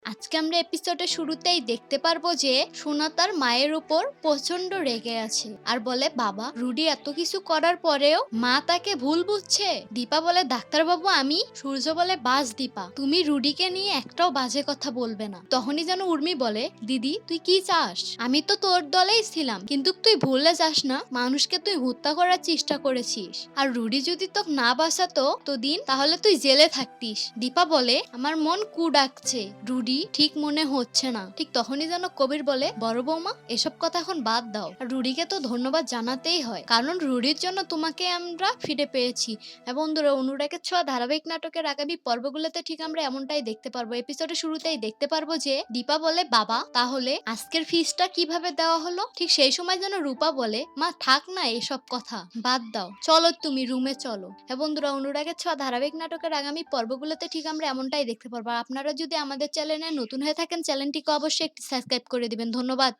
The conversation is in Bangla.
আজকে আমরা এপিসোডের শুরুতেই দেখতে পারবো যে সোনা তার মায়ের উপর প্রচন্ড রেগে আছে আর বলে, বাবা, রুডি এত কিছু করার পরেও মা তাকে ভুল বুঝছে। দীপা বলে, ডাক্তারবাবু আমি। সূর্য বলে, বাস দীপা, তুমি রুডিকে নিয়ে একটাও বাজে কথা বলবে না। তখনই যেন উর্মি বলে, দিদি তুই কি চাস? আমি তো তোর দলেই ছিলাম, কিন্তু তুই ভুলে যাস না মানুষকে তুই হত্যা করার চেষ্টা করেছিস। আর রুডি যদি তোকে না বাঁচাতো তো দিন, তাহলে তুই জেলে থাকতিস। দীপা বলে, আমার মন কু ডাকছে, রুডি ঠিক মনে হচ্ছে না। ঠিক তখনই যেন কবির বলে, বড় বৌমা এসব কথা এখন বাদ দাও। আর রুডিকে তো ধন্যবাদ জানাতেই হয়, কারণ রুডির জন্য তোমাকে আমরা ফিরে পেয়েছি। এবং বন্ধুরা, অনুরাগের ছোঁয়া ধারাবাহিক নাটকের আগামী পর্বগুলোতে ঠিক আমরা এমনটাই দেখতে পারবো। এপিসোডের শুরুতেই দেখতে পারবো যে দীপা বলে, বাবা তাহলে আজকের ফিসটা কিভাবে দেওয়া হলো? ঠিক সেই সময় যেন রূপা বলে, মা থাক না এসব কথা, বাদ দাও, চলো তুমি রুমে চলো। হ্যাঁ বন্ধুরা, অনুরাগের ছোঁয়া ধারাবাহিক নাটকের আগামী পর্বগুলোতে ঠিক আমরা এমনটাই দেখতে পারবো। আর আপনারা যদি আমাদের চ্যানেলে নতুন হয়ে থাকেন, চ্যানেলটিকে অবশ্যই একটি সাবস্ক্রাইব করে দিবেন। ধন্যবাদ।